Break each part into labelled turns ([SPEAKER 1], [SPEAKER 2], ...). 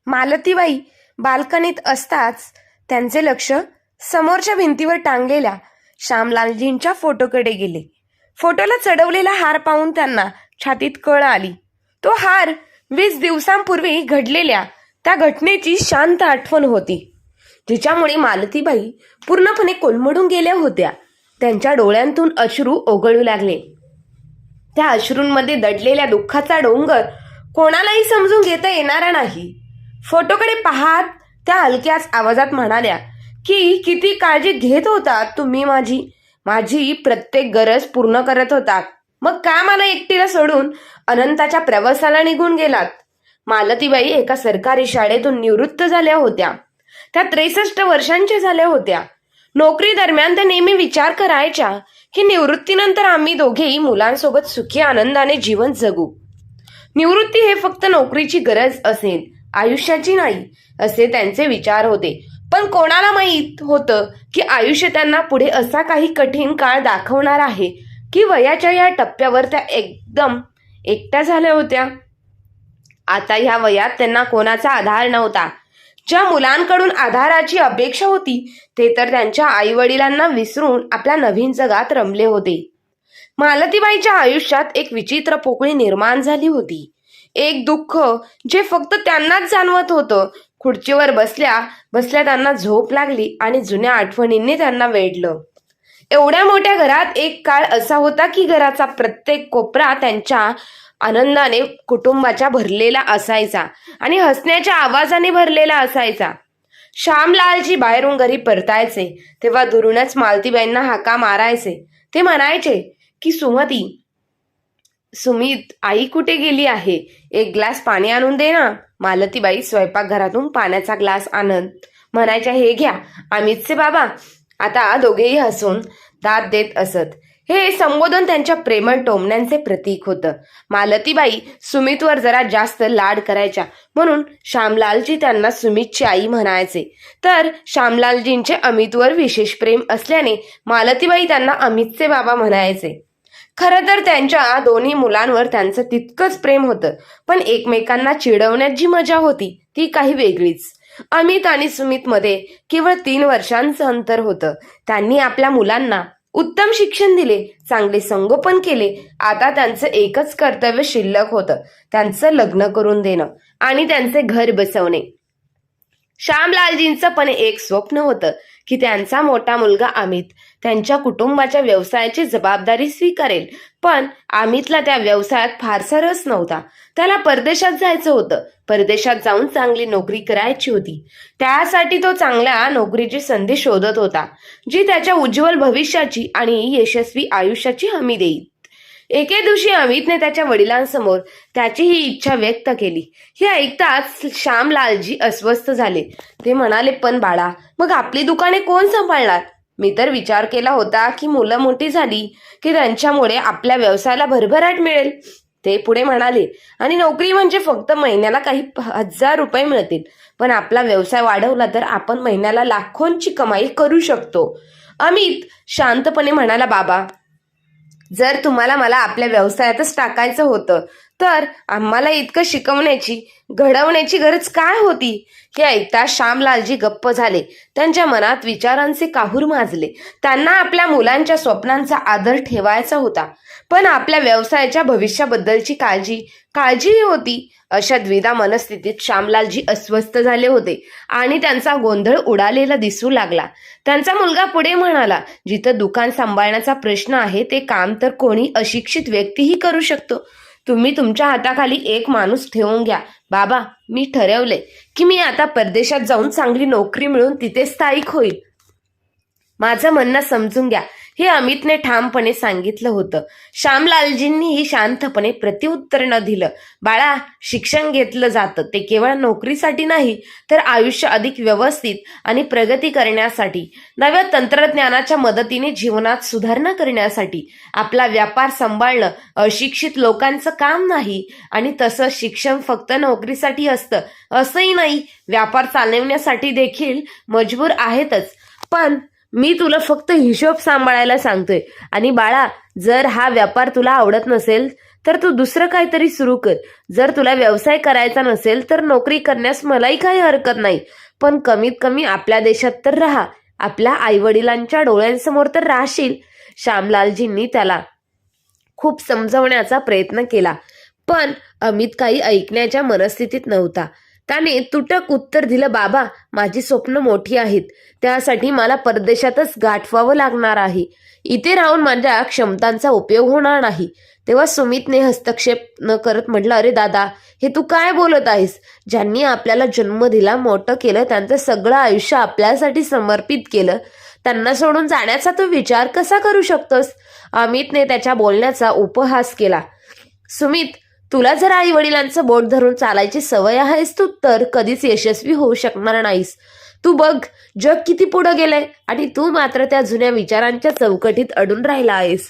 [SPEAKER 1] मालतीबाई बाल्कनीत असताच त्यांचे लक्ष समोरच्या भिंतीवर टांगलेल्या श्यामलालजींच्या फोटोकडे गेले. फोटोला चढवलेला हार पाहून त्यांना छातीत कळ आली. तो हार 20 दिवसांपूर्वी घडलेल्या त्या घटनेची शांत आठवण होती, जिच्यामुळे मालतीबाई पूर्णपणे कोलमडून गेल्या होत्या. त्यांच्या डोळ्यांतून अश्रू ओघळू लागले. त्या अश्रूंमध्ये दडलेल्या दुःखाचा डोंगर कोणालाही समजून घेता येणारा नाही. फोटोकडे पाहत त्या हलक्याच आवाजात म्हणाल्या की किती काळजी घेत होतात तुम्ही, माझी प्रत्येक गरज पूर्ण करत होतात. मग का मला एकटीला सोडून अनंताच्या प्रवासाला निघून गेलात? मालतीबाई एका सरकारी शाळेतून निवृत्त झाल्या होत्या. त्या 63 वर्षांच्या झाल्या होत्या. नोकरी दरम्यान त्या नेहमी विचार करायच्या की निवृत्तीनंतर आम्ही दोघेही मुलांसोबत सुखी आनंदाने जीवन जगू. निवृत्ती हे फक्त नोकरीची गरज असेल, आयुष्याची नाही, असे त्यांचे विचार होते. पण कोणाला माहीत होतं की आयुष्य त्यांना पुढे असा काही कठीण काळ दाखवणार आहे की वयाच्या या टप्प्यावर त्या एकदम एकट्या झाल्या होत्या. आता ह्या वयात त्यांना कोणाचा आधार नव्हता. ज्या मुलांकडून आधाराची अपेक्षा होती ते तर त्यांच्या आई वडिलांना विसरून आपल्या नवीन जगात रमले होते. मालतीबाईच्या आयुष्यात एक विचित्र पोकळी निर्माण झाली होती. एक दुःख जे फक्त त्यांनाच जाणवत होतं. खुर्चीवर बसल्या बसल्या त्यांना झोप लागली आणि जुन्या आठवणींनी त्यांना वेढलं. एवढ्या मोठ्या घरात एक काळ असा होता की घराचा प्रत्येक कोपरा त्यांच्या आनंदाने, कुटुंबाच्या भरलेला असायचा आणि हसण्याच्या आवाजाने भरलेला असायचा. श्यामलालजी बाहेरून घरी परतायचे तेव्हा दुरूनच मालतीबाईंना हाका मारायचे. ते म्हणायचे की सुमित, आई कुठे गेली आहे? एक ग्लास पाणी आणून दे ना. मालतीबाई स्वयंपाकघरातून पाण्याचा ग्लास आणत म्हणायच्या, हे घ्या अमितचे बाबा. आता दोघेही हसून दाद देत असत. हे संबोधन त्यांच्या प्रेमळ टोमण्यांचे प्रतीक होतं. मालतीबाई सुमितवर जरा जास्त लाड करायच्या, म्हणून श्यामलालजी त्यांना सुमितची आई म्हणायचे. तर श्यामलालजींचे अमितवर विशेष प्रेम असल्याने मालतीबाई त्यांना अमितचे बाबा म्हणायचे. खरं तर त्यांच्या दोन्ही मुलांवर त्यांचं तितकंच प्रेम होतं, पण एकमेकांना चिडवण्यात जी मजा होती ती काही वेगळीच. अमित आणि सुमित मध्ये केवळ 3 वर्षांचं अंतर होतं. त्यांनी आपल्या मुलांना उत्तम शिक्षण दिले, चांगले संगोपन केले. आता त्यांचं एकच कर्तव्य शिल्लक होतं, त्यांचं लग्न करून देणं आणि त्यांचे घर बसवणे. श्यामलालजींचं पण एक स्वप्न होतं की त्यांचा मोठा मुलगा अमित त्यांच्या कुटुंबाच्या व्यवसायाची जबाबदारी स्वीकारेल. पण अमितला त्या व्यवसायात फारसा रस नव्हता. त्याला परदेशात जायचं होतं. परदेशात जाऊन चांगली नोकरी करायची होती. त्यासाठी तो चांगल्या नोकरीची संधी शोधत होता, जी त्याच्या उज्ज्वल भविष्याची आणि यशस्वी आयुष्याची हमी देईल. एके दिवशी अमितने त्याच्या वडिलांसमोर त्याची ही इच्छा व्यक्त केली. हे ऐकताच श्यामलालजी अस्वस्थ झाले. ते म्हणाले, पण बाळा, मग आपली दुकाने कोण सांभाळणार? मी तर विचार केला होता की मुलं मोठी झाली की त्यांच्यामुळे आपल्या व्यवसायाला भरभराट मिळेल. ते पुढे म्हणाले, आणि नोकरी म्हणजे फक्त महिन्याला काही 1000 रुपये मिळतील, पण आपला व्यवसाय वाढवला तर आपण महिन्याला लाखोंची कमाई करू शकतो. अमित शांतपणे म्हणाला, बाबा, जर तुम्हाला मला आपल्या व्यवसायातच टाकायचं होतं तर आम्हाला इतकं शिकवण्याची, घडवण्याची गरज काय होती? हे ऐकता श्यामलालजी गप्प झाले. त्यांच्या मनात विचारांचे काहूर माजले. त्यांना आपल्या मुलांच्या स्वप्नांचा आदर ठेवायचा होता, पण आपल्या व्यवसायाच्या भविष्याबद्दलची काळजीही होती. अशा द्विधा मनस्थितीत श्यामलालजी अस्वस्थ झाले होते आणि त्यांचा गोंधळ उडालेला दिसू लागला. त्यांचा मुलगा पुढे म्हणाला, जिथं दुकान सांभाळण्याचा प्रश्न आहे ते काम तर कोणी अशिक्षित व्यक्तीही करू शकतो. तुम्ही तुमच्या हाताखाली एक माणूस ठेवून घ्या. बाबा, मी ठरवले की मी आता परदेशात जाऊन चांगली नोकरी मिळून तिथे स्थायिक होईल. माझं म्हणणं समजून घ्या, हे अमितने ठामपणे सांगितलं होतं. श्यामलालजींनीही शांतपणे प्रत्युत्तर न दिलं. बाळा, शिक्षण घेतलं जातं ते केवळ नोकरीसाठी नाही, तर आयुष्य अधिक व्यवस्थित आणि प्रगती करण्यासाठी, नव्या तंत्रज्ञानाच्या मदतीने जीवनात सुधारणा करण्यासाठी. आपला व्यापार सांभाळणं अशिक्षित लोकांचं काम नाही, आणि तसं शिक्षण फक्त नोकरीसाठी असतं असंही नाही. व्यापार चालवण्यासाठी देखील मजबूर आहेतच. पण मी तुला फक्त हिशोब सांभाळायला सांगतोय. आणि बाळा, जर हा व्यापार तुला आवडत नसेल तर तू दुसरं काहीतरी सुरू कर. जर तुला व्यवसाय करायचा नसेल तर नोकरी करण्यास मलाही काही हरकत नाही, पण कमीत कमी आपल्या देशात तर राहा, आपल्या आईवडिलांच्या डोळ्यांसमोर तर राहशील. श्यामलालजींनी त्याला खूप समजवण्याचा प्रयत्न केला, पण अमित काही ऐकण्याच्या मनस्थितीत नव्हता. त्याने तुटक उत्तर दिलं, बाबा, माझी स्वप्न मोठी आहेत, त्यासाठी मला परदेशातच गाठवावं लागणार आहे. इथे राहून माझ्या क्षमतांचा उपयोग होणार नाही. तेव्हा सुमितने हस्तक्षेप न करत म्हटलं, अरे दादा, हे तू काय बोलत आहेस? ज्यांनी आपल्याला जन्म दिला, मोठं केलं, त्यांचं सगळं आयुष्य आपल्यासाठी समर्पित केलं, त्यांना सोडून जाण्याचा तू विचार कसा करू शकतोस? अमितने त्याच्या बोलण्याचा उपहास केला. सुमित, तुला जर आई वडिलांचं बोट धरून चालायची सवय आहेस तू तर कधीच यशस्वी होऊ शकणार नाहीस. तू बघ, जग किती पुढे गेलंय आणि तू मात्र त्या जुन्या विचारांच्या चौकटीत अडून राहिला आहेस.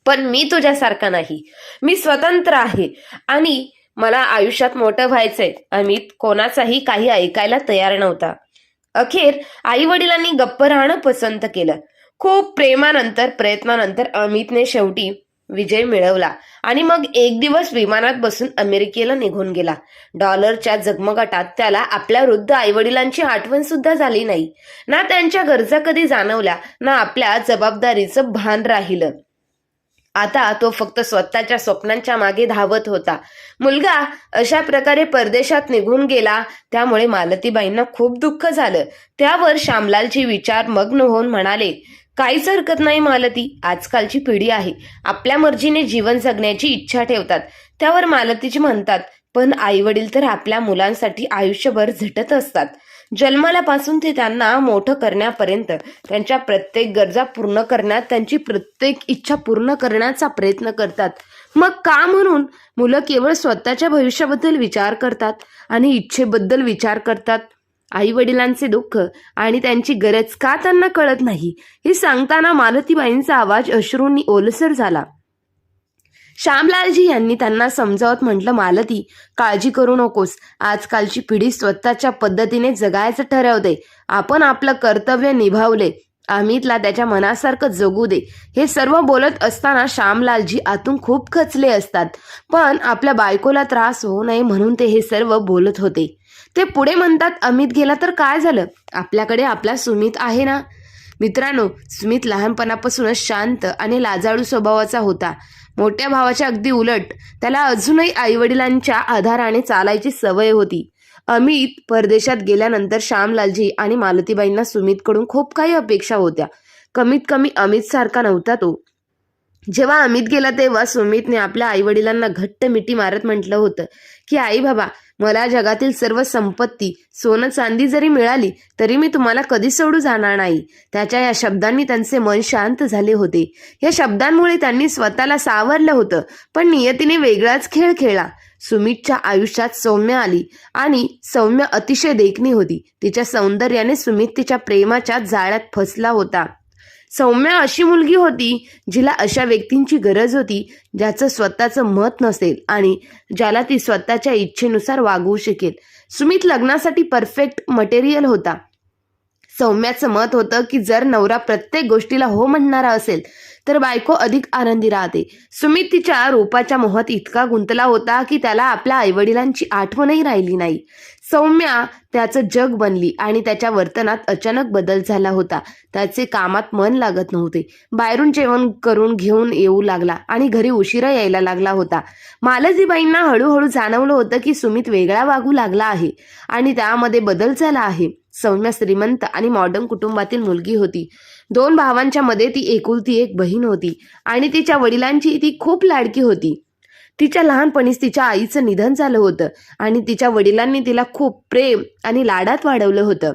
[SPEAKER 1] पण मी तुझ्यासारखा नाही. मी स्वतंत्र आहे आणि मला आयुष्यात मोठं व्हायचंय. अमित कोणाचाही काही ऐकायला तयार नव्हता. अखेर आई वडिलांनी गप्प राहणं पसंत केलं. खूप प्रेमानंतर, प्रयत्नानंतर अमितने शेवटी विजय मिळवला आणि मग एक दिवस विमानात बसून अमेरिकेला निघून गेला. डॉलरच्या जगमगाटात त्याला आपल्या वृद्ध आईवडिलांची आठवण सुद्धा झाली नाही. ना त्यांच्या गरजा कधी जाणवल्या, ना आपल्या जबाबदारीचं भान राहिलं. आता तो फक्त स्वतःच्या स्वप्नांच्या मागे धावत होता. मुलगा अशा प्रकारे परदेशात निघून गेला, त्यामुळे मालतीबाईंना खूप दुःख झालं. त्यावर श्यामलालजी विचारमग्न होऊन म्हणाले, काहीच हरकत नाही मालती, आजकालची पिढी आहे, आपल्या मर्जीने जीवन जगण्याची इच्छा ठेवतात. त्यावर मालतीजी म्हणतात, पण आई वडील तर आपल्या मुलांसाठी आयुष्यभर झटत असतात. जन्मालापासून ते त्यांना मोठं करण्यापर्यंत त्यांच्या प्रत्येक गरजा पूर्ण करण्यात, त्यांची प्रत्येक इच्छा पूर्ण करण्याचा प्रयत्न करतात. मग का म्हणून मुलं केवळ स्वतःच्या भविष्याबद्दल विचार करतात आणि इच्छेबद्दल विचार करतात? आई वडिलांचे दुःख आणि त्यांची गरज का त्यांना कळत नाही? हे सांगताना मालतीबाईंचा आवाज अश्रूंनी ओलसर झाला. श्यामलालजी यांनी त्यांना समजावत म्हटलं, मालती, काळजी करू नकोस. आजकालची पिढी स्वतःच्या पद्धतीने जगायचं ठरवते. आपण आपलं कर्तव्य निभावले, अमितला त्याच्या मनासारखं जगू दे. हे सर्व बोलत असताना श्यामलालजी आतून खूप खचले असतात, पण आपल्या बायकोला त्रास होऊ नये म्हणून ते हे सर्व बोलत होते. ते पुढे म्हणतात, अमित गेला तर काय झालं? आपल्याकडे आपला सुमित आहे ना. मित्रांनो, सुमित लहानपणापासूनच शांत आणि लाजाळू स्वभावाचा होता. मोठ्या भावाच्या अगदी उलट त्याला अजूनही आईवडिलांच्या आधाराने चालायची सवय होती. अमित परदेशात गेल्यानंतर श्यामलालजी आणि मालतीबाईंना सुमितकडून खूप काही अपेक्षा होत्या. कमीत कमी अमित सारखा नव्हता तो. जेव्हा अमित गेला तेव्हा सुमितने आपल्या आईवडिलांना घट्ट मिठी मारत म्हटलं होतं की, आई बाबा, मला जगातील सर्व संपत्ती, सोनं चांदी जरी मिळाली तरी मी तुम्हाला कधी सोडू जाणार नाही. त्याच्या या शब्दांनी त्यांचे मन शांत झाले होते. या शब्दांमुळे त्यांनी स्वतःला सावरलं होतं. पण नियतीने वेगळाच खेळ खेळला. सुमितच्या आयुष्यात सौम्य आली आणि सौम्य अतिशय देखणी होती. तिच्या सौंदर्याने सुमित तिच्या प्रेमाच्या जाळ्यात फसला होता. सौम्या अशी मुलगी होती जिला अशा व्यक्तींची गरज होती, ज्याचं स्वतःचं मत नसेल आणि ज्याला ती स्वतःच्या इच्छेनुसार वागवू शकेल. सुमित लग्नासाठी परफेक्ट मटेरियल होता. सौम्याचं मत होतं की जर नवरा प्रत्येक गोष्टीला हो म्हणणारा असेल तर बायको अधिक आनंदी राहते. सुमित तिच्या रूपाच्या मोहात इतका गुंतला होता की त्याला आपल्या आईवडिलांची आठवणही राहिली नाही. सौम्या त्याचं जग बनली आणि त्याच्या वर्तनात अचानक बदल झाला होता. त्याचे कामात मन लागत नव्हते. बाहेरून जेवण करून घेऊन येऊ लागला आणि घरी उशिरा यायला लागला होता. मालतीबाईंना हळूहळू जाणवलं होतं की सुमित वेगळा वागू लागला आहे आणि त्यामध्ये बदल झाला आहे. सौम्या श्रीमंत आणि मॉडर्न कुटुंबातील मुलगी होती. 2 भावांच्या मध्ये ती एकुलती एक बहीण होती आणि तिच्या वडिलांची ती खूप लाडकी होती. तिच्या लहानपणीच तिच्या आईचं निधन झालं होतं आणि तिच्या वडिलांनी तिला खूप प्रेम आणि लाडात वाढवलं होतं.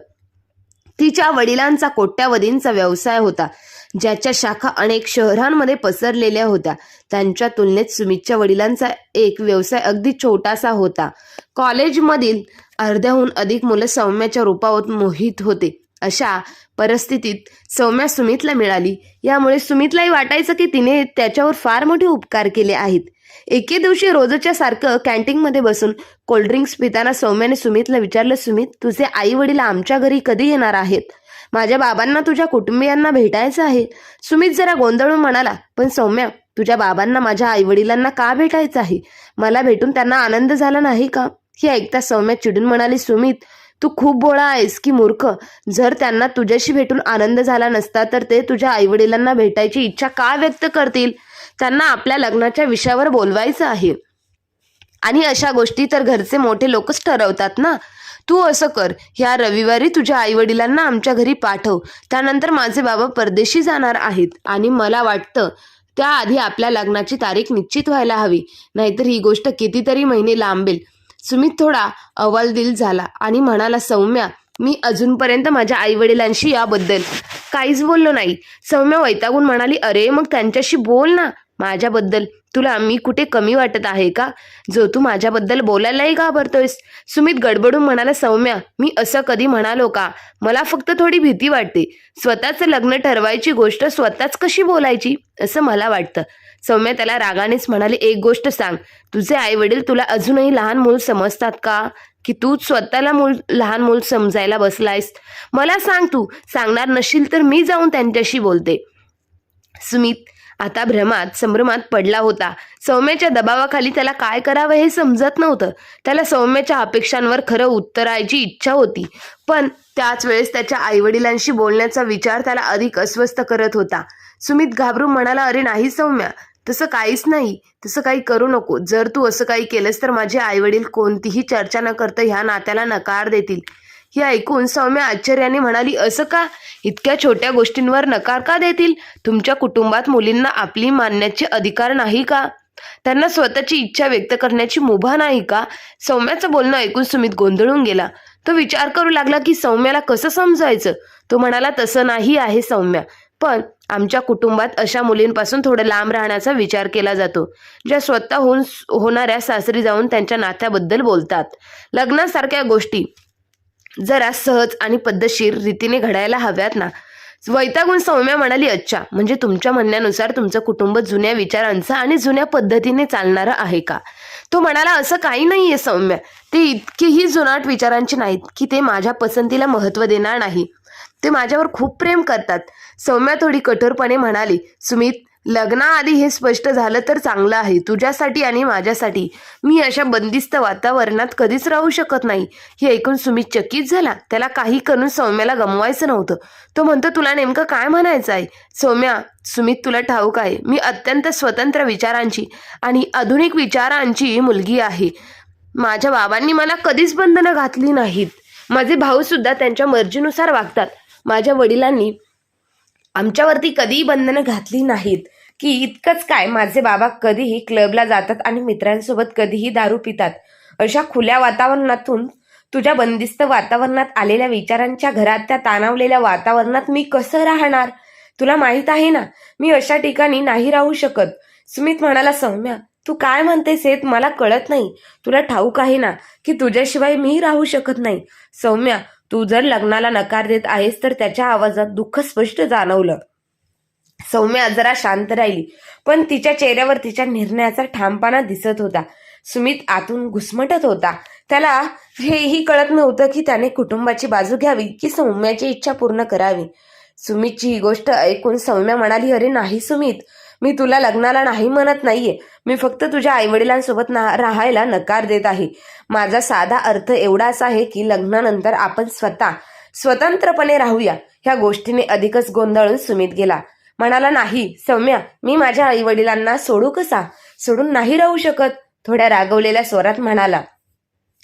[SPEAKER 1] तिच्या वडिलांचा कोट्यावधींचा व्यवसाय होता, ज्याच्या शाखा अनेक शहरांमध्ये पसरलेल्या होत्या. त्यांच्या तुलनेत सुमितच्या वडिलांचा एक व्यवसाय अगदी छोटासा होता. कॉलेजमधील अर्ध्याहून अधिक मुलं सौम्याच्या रूपावर मोहित होते. अशा परिस्थितीत सौम्या सुमितला मिळाली. यामुळे सुमितलाही वाटायचं की तिने त्याच्यावर फार मोठे उपकार केले आहेत. एके दिवशी रोजच्या सारखं कॅन्टीनमध्ये बसून कोल्ड्रिंक्स पिताना सौम्याने सुमितला विचारलं, सुमित, तुझे आई वडील आमच्या घरी कधी येणार आहेत? माझ्या बाबांना तुझ्या कुटुंबियांना भेटायचं आहे. सुमित जरा गोंधळून म्हणाला, पण सौम्या, तुझ्या बाबांना माझ्या आई वडिलांना का भेटायचं आहे? मला भेटून त्यांना आनंद झाला नाही का? हे ऐकता सौम्या चिडून म्हणाली, सुमित, तू खूप भोळा आहेस की मूर्ख? जर त्यांना तुझ्याशी भेटून आनंद झाला नसता तर ते तुझ्या आई वडिलांना भेटायची इच्छा का व्यक्त करतील? त्यांना आपल्या लग्नाच्या विषयावर बोलवायचं आहे आणि अशा गोष्टी तर घरचे मोठे लोकच ठरवतात ना. तू असं कर, ह्या रविवारी तुझ्या आई वडिलांना आमच्या घरी पाठव. त्यानंतर माझे बाबा परदेशी जाणार आहेत आणि मला वाटतं त्याआधी आपल्या लग्नाची तारीख निश्चित व्हायला हवी, नाहीतर ही गोष्ट कितीतरी महिने लांबेल. सुमित थोडा अवालदिल झाला आणि म्हणाला, सौम्या, मी अजूनपर्यंत माझ्या आई वडिलांशी याबद्दल काहीच बोललो नाही. सौम्या वैतागून म्हणाली, अरे मग त्यांच्याशी बोल ना. माझ्याबद्दल तुला मी कुठे कमी वाटत आहे का, जो तू माझ्याबद्दल बोलायलाही घाबरतोयस? सुमित गडबडून म्हणाला, सौम्या, मी असं कधी म्हणालो का? मला फक्त थोडी भीती वाटते. स्वतःचं लग्न ठरवायची गोष्ट स्वतःच कशी बोलायची असं मला वाटतं. सौम्या त्याला रागानेच म्हणाली, एक गोष्ट सांग, तुझे आई वडील तुला अजूनही लहान मूल समजतात का, की तू स्वतःला लहान मूल समजायला बसलायस? मला सांग. तू सांगणार नशील तर मी जाऊन त्यांच्याशी बोलते. सुमित आता भ्रमात संभ्रमात पडला होता. सौम्याच्या दबावाखाली त्याला काय करावं हे समजत नव्हतं. त्याला सौम्याच्या अपेक्षांवर खरं उत्तरायची इच्छा होती, पण त्याच वेळेस त्याच्या आईवडिलांशी बोलण्याचा विचार त्याला अधिक अस्वस्थ करत होता. सुमित घाबरून म्हणाला, अरे नाही सौम्या, तसं काहीच नाही. तसं काही करू नको. जर तू असं काही केलंस तर माझे आईवडील कोणतीही चर्चा न करता ह्या नात्याला नकार देतील. हे ऐकून सौम्या आश्चर्याने म्हणाली, असं का? इतक्या छोट्या गोष्टींवर नकार का देतील? तुमच्या कुटुंबात मुलींना आपली मानण्याचे अधिकार नाही का? त्यांना स्वतःची इच्छा व्यक्त करण्याची मुभा नाही का? सौम्याचं बोलणं ऐकून सुमित गोंधळून गेला. तो विचार करू लागला की सौम्याला कसं समजायचं. तो म्हणाला, तसं नाही आहे सौम्या, पण आमच्या कुटुंबात अशा मुलींपासून थोडं लांब राहण्याचा विचार केला जातो, ज्या स्वतःहून होणाऱ्या सासरी जाऊन त्यांच्या नात्याबद्दल बोलतात. लग्नासारख्या गोष्टी जरा सहज आणि पद्धतशीर रीतीने घडायला हव्यात ना. वैतागून सौम्या म्हणाली, अच्छा, म्हणजे तुमच्या म्हणण्यानुसार तुमचं कुटुंब जुन्या विचारांचं आणि जुन्या पद्धतीने चालणारं आहे का? तो म्हणाला, असं काही नाहीये सौम्या, ते इतकेही जुनाट विचारांचे नाहीत की ते माझ्या पसंतीला महत्त्व देणार नाही. ते माझ्यावर खूप प्रेम करतात. सौम्या थोडी कठोरपणे म्हणाली, सुमित, लग्नाआधी हे स्पष्ट झालं तर चांगलं आहे, तुझ्यासाठी आणि माझ्यासाठी. मी अशा बंदिस्त वातावरणात कधीच राहू शकत नाही. हे ऐकून सुमित चकित झाला. त्याला काही करून सौम्याला गमवायचं नव्हतं. तो म्हणतो, तुला नेमकं काय म्हणायचं आहे? सौम्या, सुमित, तुला ठाऊक आहे, मी अत्यंत स्वतंत्र विचारांची आणि आधुनिक विचारांची मुलगी आहे. माझ्या बाबांनी मला कधीच बंधनं घातली नाहीत. माझे भाऊ सुद्धा त्यांच्या मर्जीनुसार वागतात. माझ्या वडिलांनी आमच्यावरती कधीही बंधनं घातली नाहीत. की इतकंच काय, माझे बाबा कधीही क्लबला जातात आणि मित्रांसोबत कधीही दारू पितात. अशा खुल्या वातावरणातून तुझ्या बंदिस्त वातावरणात आलेल्या विचारांच्या घरात, त्या ताणवलेल्या वातावरणात मी कसं राहणार? तुला माहित आहे ना, मी अशा ठिकाणी नाही राहू शकत. सुमित म्हणाला, सौम्या, तू काय म्हणतेस हे मला कळत नाही. तुला ठाऊक आहे ना की तुझ्याशिवाय मी राहू शकत नाही. सौम्या, तू जर लग्नाला नकार देत आहेस तर त्याच्या आवाजात दुःख स्पष्ट जाणवलं. सौम्या जरा शांत राहिली, पण तिच्या चेहऱ्यावर तिच्या निर्णयाचा ठामपणा दिसत होता. सुमित आतून घुसमटत होता. त्याला हेही कळत नव्हतं की त्याने कुटुंबाची बाजू घ्यावी की सौम्याची इच्छा पूर्ण करावी. सुमितची ही गोष्ट ऐकून सौम्या म्हणाली, अरे नाही सुमित, मी तुला लग्नाला नाही म्हणत नाहीये. मी फक्त तुझ्या आईवडिलांसोबत राहायला नकार देत आहे. माझा साधा अर्थ एवढाच आहे की लग्नानंतर आपण स्वतंत्रपणे राहूया. ह्या गोष्टीने अधिकच गोंधळून सुमित गेला. म्हणाला, नाही सौम्या, मी माझ्या आईवडिलांना सोडून नाही राहू शकत. थोड्या रागवलेल्या स्वरात म्हणाला,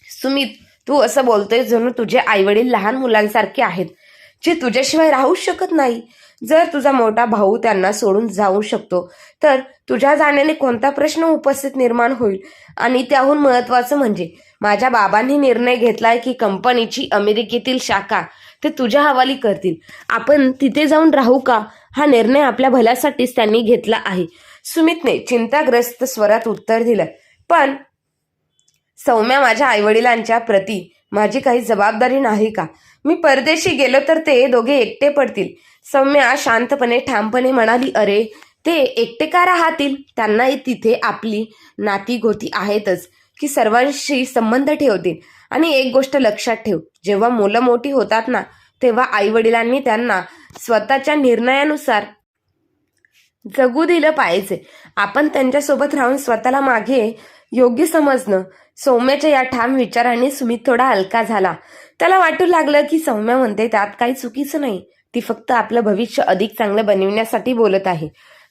[SPEAKER 1] सुमित, तू असं बोलतोय जणू तुझे आईवडील लहान मुलांसारखे आहेत, जे तुझ्याशिवाय राहू शकत नाही. जर तुझा मोठा भाऊ त्यांना सोडून जाऊ शकतो तर तुझ्या जाण्याने कोणता प्रश्न उपस्थित निर्माण होईल? आणि त्याहून महत्वाचं म्हणजे माझ्या बाबांनी निर्णय घेतलाय की कंपनीची अमेरिकेतील शाखा ते तुझ्या हवाली करतील. आपण तिथे जाऊन राहू का? हा निर्णय आपल्या भल्यासाठीच त्यांनी घेतला आहे. सुमितने चिंताग्रस्त स्वरात उत्तर दिलं, पण सौम्या, माझ्या आईवडिलांच्या प्रती माझी काही जबाबदारी नाही का? मी परदेशी गेलो तर ते दोघे एकटे पडतील. सौम्या शांतपणे ठामपणे म्हणाली, अरे ते एकटे का राहतील? त्यांनाही तिथे आपली नाती गोती आहेतच की सर्वांशी संबंध ठेवतील. आणि एक गोष्ट लक्षात ठेव, जेव्हा मुलं मोठी होतात ना, तेव्हा आईवडिलांनी त्यांना स्वतःच्या निर्णयानुसार जगू दिलं पाहिजे. आपण त्यांच्यासोबत राहून स्वतःला मागे योग्य समजणं. सौम्याच्या या ठाम विचाराने सुमित थोडा हलका झाला. त्याला वाटू लागलं की सौम्या म्हणते त्यात काही चुकीचं नाही. ती फक्त आपलं भविष्य अधिक चांगलं बनविण्यासाठी बोलत आहे.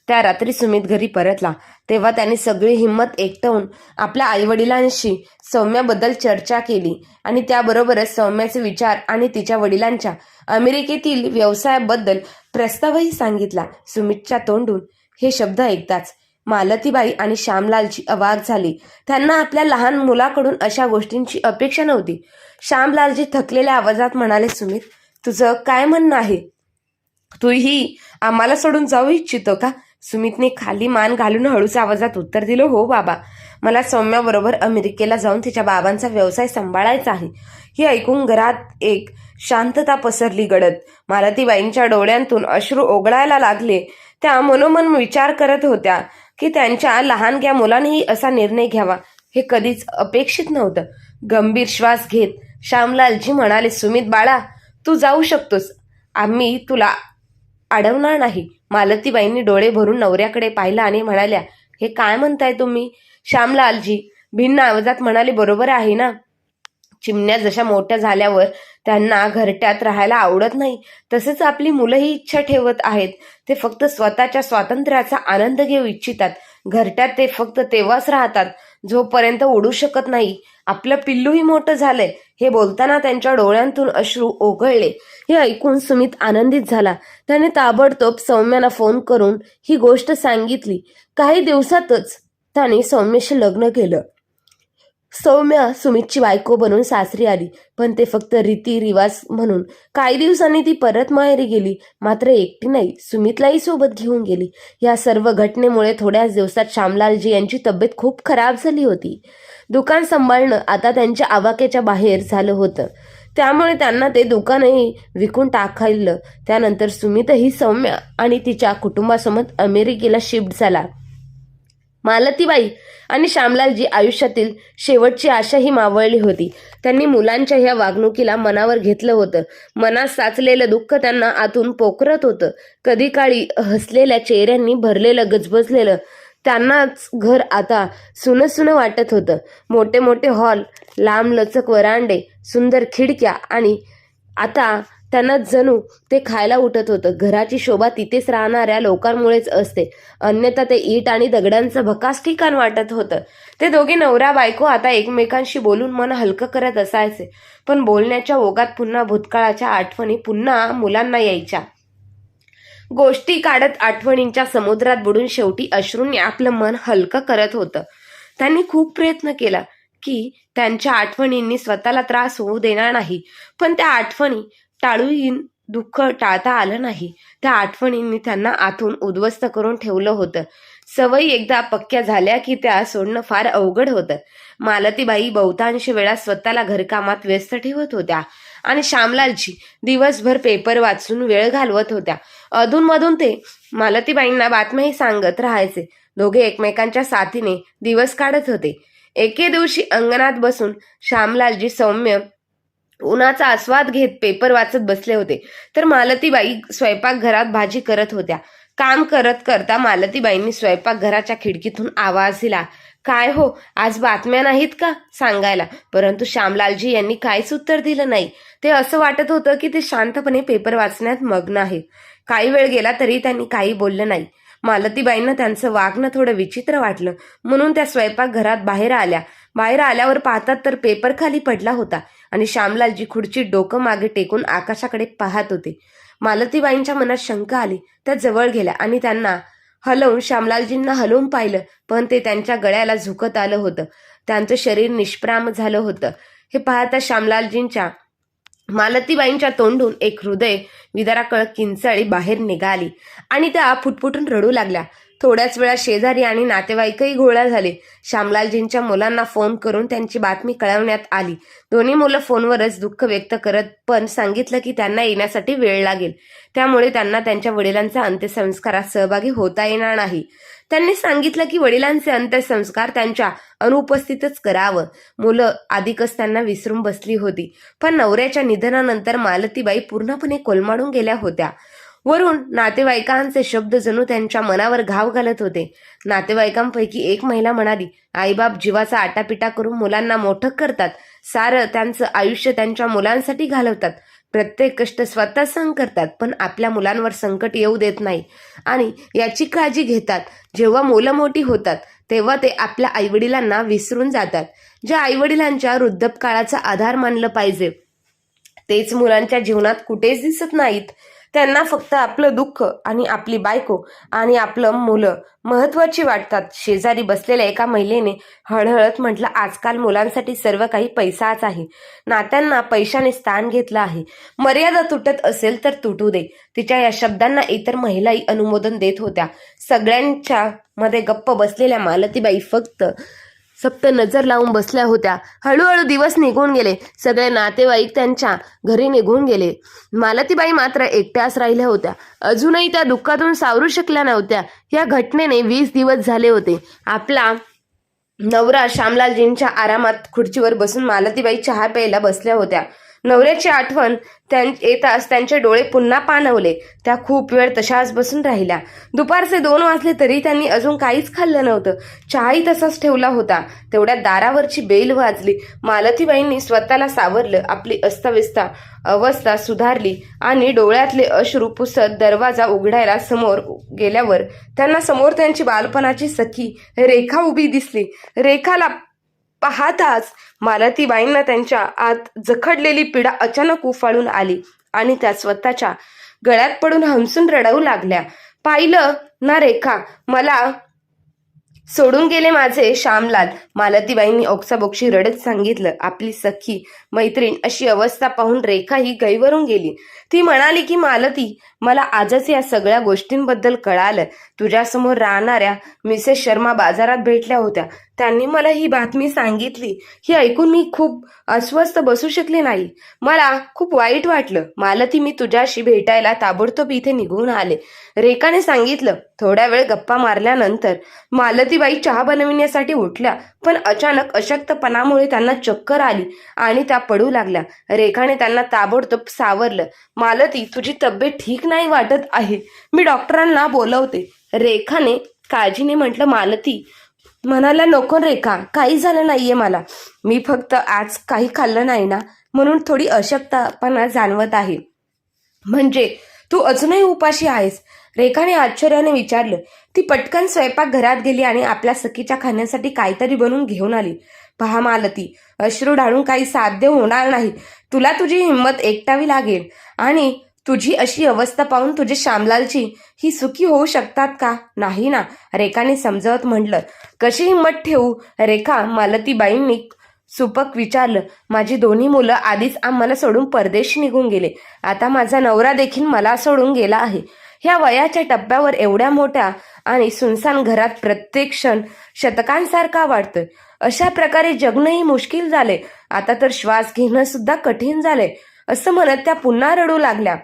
[SPEAKER 1] त्या रात्री सुमित घरी परतला तेव्हा त्याने सगळी हिंमत एकवटून आपल्या आईवडिलांशी सौम्याबद्दल चर्चा केली आणि त्याबरोबरच सौम्याचे विचार आणि तिच्या वडिलांच्या अमेरिकेतील व्यवसायाबद्दल प्रस्तावही सांगितला. सुमितच्या तोंडून हे शब्द ऐकताच मालतीबाई आणि श्यामलालची अवाक झाली. त्यांना आपल्या लहान मुलाकडून अशा गोष्टींची अपेक्षा नव्हती. श्यामलालजी थकलेल्या आवाजात म्हणाले, सुमित, तुझं काय म्हणणं आहे? तूही आम्हाला सोडून जाऊ इच्छितो का? सुमितने खाली मान घालून हळूच आवाजात उत्तर दिलं, हो बाबा, मला सौम्याबरोबर अमेरिकेला जाऊन तिच्या बाबांचा व्यवसाय सांभाळायचा आहे. हे ऐकून घरात एक शांतता पसरली. गडद मालतीबाईंच्या डोळ्यांतून अश्रू ओघळायला लागले. त्या मनोमन विचार करत होत्या की त्यांच्या लहानग्या मुलानेही असा निर्णय घ्यावा हे कधीच अपेक्षित नव्हतं. गंभीर श्वास घेत श्यामलालजी म्हणाले, सुमित बाळा, तू जाऊ शकतोस. आम्ही तुला अडवणार नाही. मालतीबाईंनी डोळे भरून नवऱ्याकडे पाहिलं आणि म्हणाल्या, हे काय म्हणताय तुम्ही? श्यामलालजी भिन्न आवाजात म्हणाले, बरोबर आहे ना? चिमण्या जशा मोठ्या झाल्यावर त्यांना घरट्यात राहायला आवडत नाही, तसेच आपली मुलंही इच्छा ठेवत आहेत. ते फक्त स्वतःच्या स्वातंत्र्याचा आनंद घेऊ इच्छितात. घरट्यात ते फक्त तेव्हाच राहतात जोपर्यंत उडू शकत नाही. आपलं पिल्लूही मोठं झालंय. हे बोलताना त्यांच्या डोळ्यांतून अश्रू ओघळले. हे ऐकून सुमित आनंदित झाला. त्याने ताबडतोब सौम्याला फोन करून ही गोष्ट सांगितली. काही दिवसातच त्याने सौम्याशी लग्न केलं. सौम्या सुमितची बायको बनून सासरी आली, पण ते फक्त रीतिरिवाज म्हणून. काही दिवसांनी ती परत माहेरी गेली, मात्र एकटी नाही, सुमितलाही सोबत घेऊन गेली. या सर्व घटनेमुळे थोड्याच दिवसात श्यामलालजी यांची तब्येत खूप खराब झाली होती. दुकान सांभाळणं आता त्यांच्या आवाक्याच्या बाहेर झालं होतं. त्यामुळे त्यांना ते दुकानही विकून टाकायला. त्यानंतर सुमितही सौम्या आणि तिच्या कुटुंबासोबत अमेरिकेला शिफ्ट झाला. मालतीबाई आणि श्यामलालजी आयुष्यातील शेवटची आशा ही मावळली होती. त्यांनी मुलांच्या ह्या वागणुकीला मनावर घेतलं होतं. मनात साचलेलं दुःख त्यांना आतून पोखरत होतं. कधी काळी हसलेल्या चेहऱ्यांनी भरलेलं गजबजलेलं त्यांनाच घर आता सुनं सुनं वाटत होतं. मोठे मोठे हॉल, लांबलचक वरांडे, सुंदर खिडक्या आणि आता त्यांना जणू ते खायला उठत होतं. घराची शोभा तिथेच राहणाऱ्या लोकांमुळेच असते, अन्यथा ते ईट आणि दगडांचं भकास ठिकाण वाटत होतं. ते दोघे नवरा बायको आता एकमेकांशी बोलून मन हलकं करत असायचे, पण बोलण्याच्या ओघात पुन्हा भूतकाळाच्या आठवणी पुन्हा मुलांना यायच्या. गोष्टी काढत आठवणींच्या समुद्रात बुडून शेवटी अश्रूंनी आपलं मन हलकं करत होतं. त्यांनी खूप प्रयत्न केला की त्यांच्या आठवणींनी स्वतःला त्रास होऊ देणार नाही, पण त्या आठवणी टाळून दुःख टाळता आलं नाही. त्या आठवणींनी त्यांना आतून उद्ध्वस्त करून ठेवलं होतं. सवयी एकदा पक्क्या झाल्या की त्या सोडणं फार अवघड होतं. मालतीबाई बहुतांश वेळा स्वतःला घरकामात व्यस्त ठेवत होत्या आणि श्यामलालजी दिवसभर पेपर वाचून वेळ घालवत होत्या. अधूनमधून ते मालतीबाईंना बातम्याही सांगत राहायचे. दोघे एकमेकांच्या साथीने दिवस काढत होते. एके दिवशी अंगणात बसून श्यामलालजी सौम्य उन्हाचा आस्वाद घेत पेपर वाचत बसले होते, तर मालतीबाई स्वयंपाकघरात भाजी करत होत्या. काम करत करता मालतीबाईंनी स्वयंपाकघराच्या खिडकीतून आवाज दिला, काय हो, आज बातम्या नाहीत का सांगायला? परंतु श्यामलालजी यांनी काहीच उत्तर दिलं नाही. ते असं वाटत होतं की ते शांतपणे पेपर वाचण्यात मग्न आहेत. काही वेळ गेला तरी त्यांनी काही बोललं नाही. मालतीबाईंना त्यांचं वागणं थोडं विचित्र वाटलं, म्हणून त्या स्वयंपाकघरात बाहेर आल्या. बाहेर आल्यावर पाहतात तर पेपर खाली पडला होता आणि श्यामलालजी खुर्चीत डोकं मागे टेकून आकाशाकडे पाहत होते. मालतीबाईंच्या मनात शंका आली. त्या जवळ गेल्या आणि त्यांना हलवून श्यामलालजींना हलवून पाहिलं, पण ते त्यांच्या गळ्याला झुकत आलं होतं. त्यांचं शरीर निष्प्राम झालं होतं. हे पाहता श्यामलालजींच्या मालतीबाईंच्या तोंडून एक हृदय विदारक किंचाळी बाहेर निघाली आणि त्या फुटफुटून रडू लागल्या. थोड्याच वेळात शेजारी आणि नातेवाईकही गोळा झाले. श्यामलालजींच्या मुलांना फोन करून त्यांची बातमी कळवण्यात आली. दोन्ही मुलं फोनवरच दुःख व्यक्त करत पण सांगितलं की त्यांना येण्यासाठी वेळ लागेल, त्यामुळे त्यांना त्यांच्या वडिलांच्या अंत्यसंस्कारात सहभागी होता येणार नाही. त्यांनी सांगितलं की वडिलांचे अंत्यसंस्कार त्यांच्या अनुपस्थितच करावं. मुलं अधिकच त्यांना विसरून बसली होती. पण नवऱ्याच्या निधनानंतर मालतीबाई पूर्णपणे कोलमाडून गेल्या होत्या. वरून नातेवाईकांचे शब्द जणू त्यांच्या मनावर घाव घालत होते. नातेवाईकांपैकी एक महिला म्हणाली, आईबाप जीवाचा आटापिटा करून मुलांना मोठं करतात, सारं त्यांचं आयुष्य त्यांच्या मुलांसाठी घालवतात, प्रत्येक कष्ट स्वतः सहन करतात, पण आपल्या मुलांवर संकट येऊ देत नाही आणि याची काळजी घेतात. जेव्हा मुलं मोठी होतात तेव्हा ते आपल्या आईवडिलांना विसरून जातात. ज्या आईवडिलांच्या वृद्धपकाळाचा आधार मानलं पाहिजे तेच मुलांच्या जीवनात कुठेच दिसत नाहीत. त्यांना फक्त आपलं दुःख आणि आपली बायको आणि आपलं मुलं महत्वाची वाटतात. शेजारी बसलेल्या एका महिलेने हळहळत म्हटलं, आजकाल मुलांसाठी सर्व काही पैसाच आहे. नात्यांना पैशाने स्थान घेतलं आहे. मर्यादा तुटत असेल तर तुटू दे. तिच्या या शब्दांना इतर महिलाही अनुमोदन देत होत्या. सगळ्यांच्या मध्ये गप्प बसलेल्या मालतीबाई फक्त नजर लावून बसल्या होत्या. हळूहळू दिवस निघून गेले. सगळे नातेवाईक त्यांच्या घरी निघून गेले. मालतीबाई मात्र एकट्याच राहिल्या होत्या. अजूनही त्या दुःखातून सावरू शकल्या नव्हत्या. या घटनेने 20 दिवस झाले होते. आपला नवरा श्यामलालजींच्या आरामात खुर्चीवर बसून मालतीबाई चहा प्यायला बसल्या होत्या. नवऱ्याची आठवण येताच त्यांचे डोळे पुन्हा पाणवले. त्या खूप वेळ तशाच बसून राहिल्या. दुपारचे 2 वाजले तरी त्यांनी अजून काहीच खाल्लं नव्हतं. चहाही तसाच ठेवला होता. तेवढ्यात दारावरची बेल वाजली. मालतीबाईंनी स्वतःला सावरलं. आपली अस्ताव्यस्त अवस्था सुधारली आणि डोळ्यातले अश्रू पुसत दरवाजा उघडायला समोर गेल्यावर त्यांना समोर त्यांची बालपणाची सखी रेखा उभी दिसली. रेखाला पाहताच मालतीबाईंना त्यांच्या आत जखडलेली पीडा अचानक उफाळून आली आणि त्या स्वतःच्या गळ्यात पडून हमसून रडवू लागल्या. पाहिलं ना रेखा, मला सोडून गेले माझे श्यामलाल. मालतीबाईंनी ओक्साबोक्शी रडत सांगितलं. आपली सखी मैत्रीण अशी अवस्था पाहून रेखा ही गैवरून गेली. ती म्हणाली की मालती, मला आजच या सगळ्या गोष्टींबद्दल कळालं. तुझ्यासमोर राहणाऱ्या मिसेस शर्मा बाजारात भेटल्या होत्या. त्यांनी मला ही बातमी सांगितली. ही ऐकून मी खूप अस्वस्थ बसू शकले नाही. मला खूप वाईट वाटलं. मालती, मी तुझ्याशी भेटायला ताबडतोब इथे निघून आले, रेखाने सांगितलं. थोड्या वेळ गप्पा मारल्यानंतर मालतीबाई चहा बनविण्यासाठी उठल्या, पण अचानक अशक्तपणामुळे त्यांना चक्कर आली आणि त्या पडू लागल्या. रेखाने त्यांना ताबडतोब सावरलं. मालती, तुझी तब्येत ठीक नाही वाटत आहे, मी डॉक्टरांना बोलवते, रेखाने काळजीने म्हटलं. मालती म्हणाला, नको रेखा, काही झालं नाहीये मला. मी फक्त आज काही खाल्लं नाही ना, म्हणून थोडी अशक्तपणा जाणवत आहे. म्हणजे तू अजूनही उपाशी आहेस? रेखाने आश्चर्याने विचारलं. ती पटकन स्वयंपाकघरात गेली आणि आपल्या सखीच्या खाण्यासाठी काहीतरी बनवून घेऊन आली. पहा मालती, अश्रू ढाळून काही साध्य होणार नाही. तुला तुझी हिंमत एकटावी लागेल आणि तुझी अशी अवस्था पाहून तुझे श्यामलालजी ही सुखी होऊ शकतात का? नाही ना, रेखाने समजावत म्हटलं. कशी हिंमत ठेवू रेखा? मालतीबाईंनी सुपक विचारलं. माझी दोन्ही मुलं आधीच आम्हाला सोडून परदेशी निघून गेले. आता माझा नवरा देखील मला सोडून गेला आहे. ह्या वयाच्या टप्प्यावर एवढ्या मोठ्या आणि सुनसान घरात प्रत्येक क्षण शतकांसारखा वाटतोय. अशा प्रकारे जगणंही मुश्किल झाले. आता तर श्वास घेणं सुद्धा कठीण झाले, असं म्हणत त्या पुन्हा रडू लागल्या.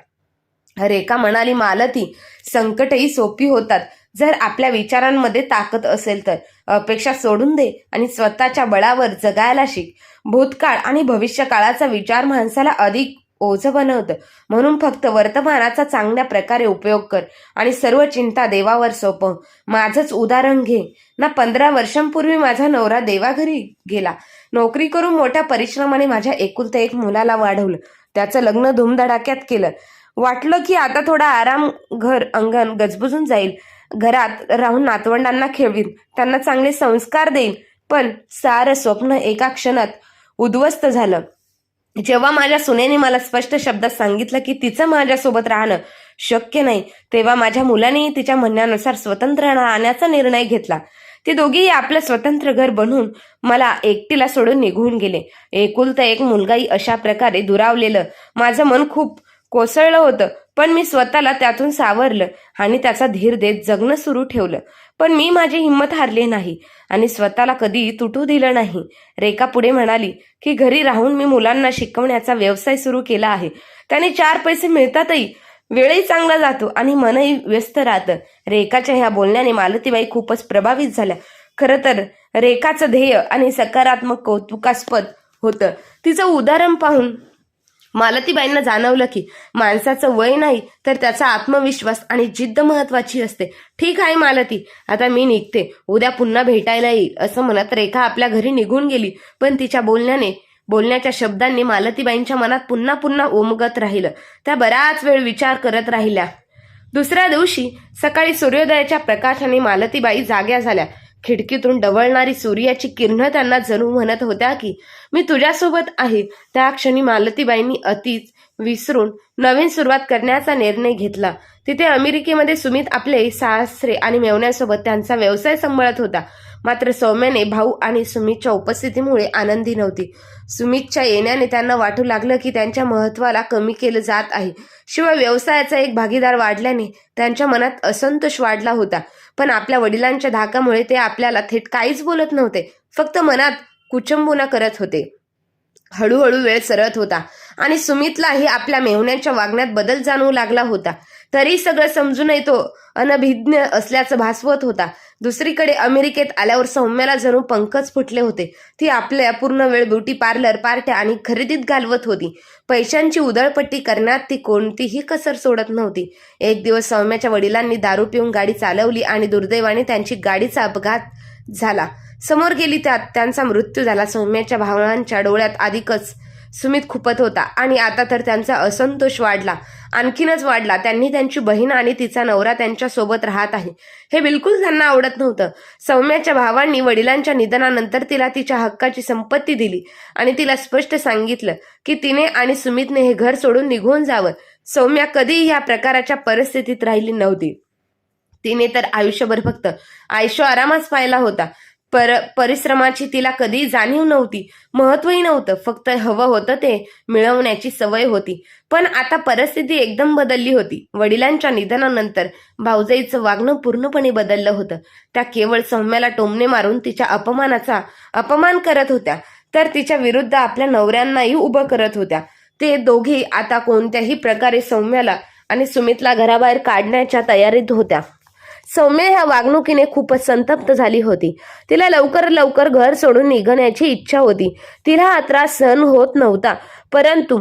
[SPEAKER 1] रेखा म्हणाली, मालती, संकटही सोपी होतात जर आपल्या विचारांमध्ये ताकद असेल तर. अपेक्षा सोडून दे आणि स्वतःच्या बळावर जगायला शिक. भूतकाळ आणि भविष्यकाळाचा विचार माणसाला अधिक ओझं बनवतं. म्हणून फक्त वर्तमानाचा चांगल्या प्रकारे उपयोग कर आणि सर्व चिंता देवावर सोपव. माझंच उदाहरण घे ना. 15 वर्षांपूर्वी माझा नवरा देवाघरी गेला. नोकरी करून मोठ्या परिश्रमाने माझ्या एकुलत्या एक मुलाला वाढवलं. त्याचं लग्न धूमधडाक्यात केलं. वाटलं की आता थोडा आराम, घर अंगण गजबजून जाईल. घरात राहून नातवंडांना खेळवीन, त्यांना चांगले संस्कार देईन. पण सारं स्वप्न एका क्षणात उद्ध्वस्त झालं. जेव्हा माझ्या सुनेने मला स्पष्ट शब्दात सांगितलं की तिचं माझ्यासोबत राहणं शक्य नाही, तेव्हा माझ्या मुलानेही तिच्या म्हणण्यानुसार स्वतंत्र राहण्याचा निर्णय घेतला. ते दोघेही आपलं स्वतंत्र घर बनवून मला एकटीला सोडून निघून गेले. एकुलता एक मुलगाही अशा प्रकारे दुरावलेलं माझं मन खूप कोसळलं होतं. पण मी स्वतःला त्यातून सावरलं आणि त्याचा धीर देत जगणं सुरू ठेवलं. पण मी माझी हिंमत हारली नाही आणि स्वतःला कधी तुटू दिलं नाही. रेखा पुढे म्हणाली की घरी राहून मी मुलांना शिकवण्याचा व्यवसाय सुरू केला आहे. त्याने 4 पैसे मिळतातही, वेळही चांगला जातो आणि मनही व्यस्त राहतं. रेखाच्या ह्या बोलण्याने मालतीबाई खूपच प्रभावित झाल्या. खरं तर रेखाचं ध्येय आणि सकारात्मक कौतुकास्पद होतं. तिचं उदाहरण पाहून मालतीबाईंना जाणवलं की माणसाचं वय नाही तर त्याचा आत्मविश्वास आणि जिद्द महत्वाची असते. ठीक आहे मालती, आता मी निघते, उद्या पुन्हा भेटायला येईल, असं म्हणत रेखा आपल्या घरी निघून गेली. पण तिच्या बोलण्याच्या शब्दांनी मालतीबाईंच्या मनात पुन्हा पुन्हा उमगत राहिलं. त्या बराच वेळ विचार करत राहिल्या. दुसऱ्या दिवशी सकाळी सूर्योदयाच्या प्रकाशाने मालतीबाई जाग्या झाल्या. खिडकीतून डवळणारी सूर्याची किरणं त्यांना जणू म्हणत होत्या की मी तुझ्यासोबत आहे. त्या क्षणी मालतीबाईंनी अतीच विसरून नवीन सुरुवात करण्याचा निर्णय घेतला. तिथे अमेरिकेमध्ये सुमित आपले सासरे आणि मेवण्यासोबत त्यांचा व्यवसाय सांभाळत होता. मात्र सौम्याने भाऊ आणि सुमितच्या उपस्थितीमुळे आनंदी नव्हती. सुमितच्या येण्याने त्यांना वाटू लागलं की त्यांच्या महत्वाला कमी केलं जात आहे. शिवाय व्यवसायाचा एक भागीदार वाढल्याने त्यांच्या मनात असंतोष वाढला होता. पण आपल्या वडिलांच्या धाकामुळे ते आपल्याला थेट काहीच बोलत नव्हते, फक्त मनात कुचंबुना करत होते. हळूहळू वेळ सरत होता आणि सुमितलाही आपल्या मेहुण्याच्या वागण्यात बदल जाणवू लागला होता. तरी सगळं समजूनही तो अनभिज्ञ असल्याचं भासवत होता. दुसरीकडे अमेरिकेत आल्यावर सौम्याला जणू पंखच फुटले होते. ती आपल्या पूर्ण वेळ ब्युटी पार्लर, पार्ट्या आणि खरेदीत घालवत होती. पैशांची उधळपट्टी करण्यात ती कोणतीही कसर सोडत नव्हती. एक दिवस सौम्याच्या वडिलांनी दारू पिऊन गाडी चालवली आणि दुर्दैवाने त्यांची गाडीचा अपघात झाला. समोर गेली त्यात त्यांचा मृत्यू झाला. सौम्याच्या भावनांच्या डोळ्यात अधिकच सुमित खुपत होता आणि आता तर त्यांचा असंतोष आणखीनच वाढला. त्यांनी त्यांची बहीण आणि तिचा नवरा त्यांच्या सोबत राहत आहे हे बिलकुल त्यांना आवडत नव्हतं. सौम्याच्या भावांनी वडिलांच्या निधनानंतर तिला तिच्या हक्काची संपत्ती दिली आणि तिला स्पष्ट सांगितलं की तिने आणि सुमितने हे घर सोडून निघून जावं. सौम्या कधीही या प्रकारच्या परिस्थितीत राहिली नव्हती. तिने तर आयुष्यभर फक्त आयुष्य आरामाच पाहिला होता. परिश्रमाची तिला कधी जाणीव नव्हती, महत्वही नव्हतं. फक्त हवं होतं ते मिळवण्याची सवय होती. पण आता परिस्थिती एकदम बदलली होती. वडिलांच्या निधनानंतर भाऊजाईचं वागणं पूर्णपणे बदललं होतं. त्या केवळ सौम्याला टोमणे मारून तिच्या अपमानाचा अपमान करत होत्या, तर तिच्या विरुद्ध आपल्या नवऱ्यांनाही उभं करत होत्या. ते दोघे आता कोणत्याही प्रकारे सौम्याला आणि सुमितला घराबाहेर काढण्याच्या तयारीत होत्या. सौम्या ह्या वागणुकीने खूपच संतप्त झाली होती. तिला लवकर घर सोडून निघण्याची इच्छा होती. तिला हा त्रास सहन होत नव्हता. परंतु